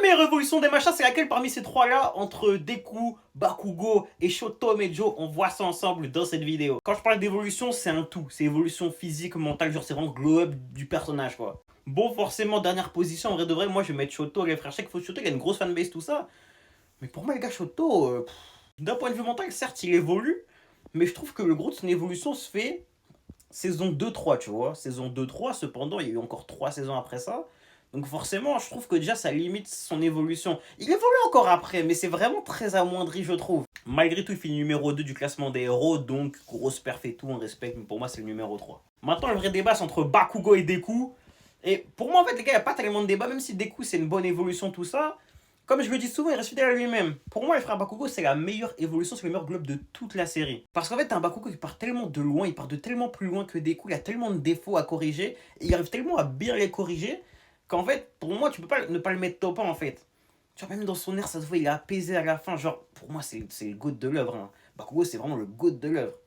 La meilleure évolution des machins, c'est laquelle parmi ces trois-là, entre Deku, Bakugo et Shoto Mejo? On voit ça ensemble dans cette vidéo. Quand je parle d'évolution, c'est un tout. C'est évolution physique, mentale, genre c'est vraiment glow-up du personnage, quoi. Bon, forcément, dernière position, en vrai de vrai, moi je vais mettre Shoto, les frères. Je sais que Shoto, il a une grosse fanbase, tout ça. Mais pour moi, les gars, Shoto, d'un point de vue mental, certes, il évolue. Mais je trouve que le gros de son évolution se fait saison 2-3, tu vois. Saison 2-3, cependant, il y a eu encore 3 saisons après ça. Donc forcément, je trouve que déjà, ça limite son évolution. Il évolue encore après, mais c'est vraiment très amoindri, je trouve. Malgré tout, il finit numéro 2 du classement des héros, donc grosse perf et tout, on respecte, mais pour moi, c'est le numéro 3. Maintenant, le vrai débat, c'est entre Bakugo et Deku. Et pour moi, en fait, les gars, il n'y a pas tellement de débat, même si Deku, c'est une bonne évolution, tout ça. Comme je le dis souvent, il reste fidèle à lui-même. Pour moi, les frères Bakugo, c'est la meilleure évolution, c'est le meilleur globe de toute la série. Parce qu'en fait, t'as un Bakugo qui part tellement de loin, il part de tellement plus loin que Deku, il a tellement de défauts à corriger, et il arrive tellement à bien les corriger, qu'en fait, pour moi, tu peux pas ne pas le mettre top 1, en fait. Tu vois, même dans son air, ça se voit, il est apaisé à la fin. Genre, pour moi, c'est le GOAT de l'œuvre. Hein. Bakugo, c'est vraiment le GOAT de l'œuvre.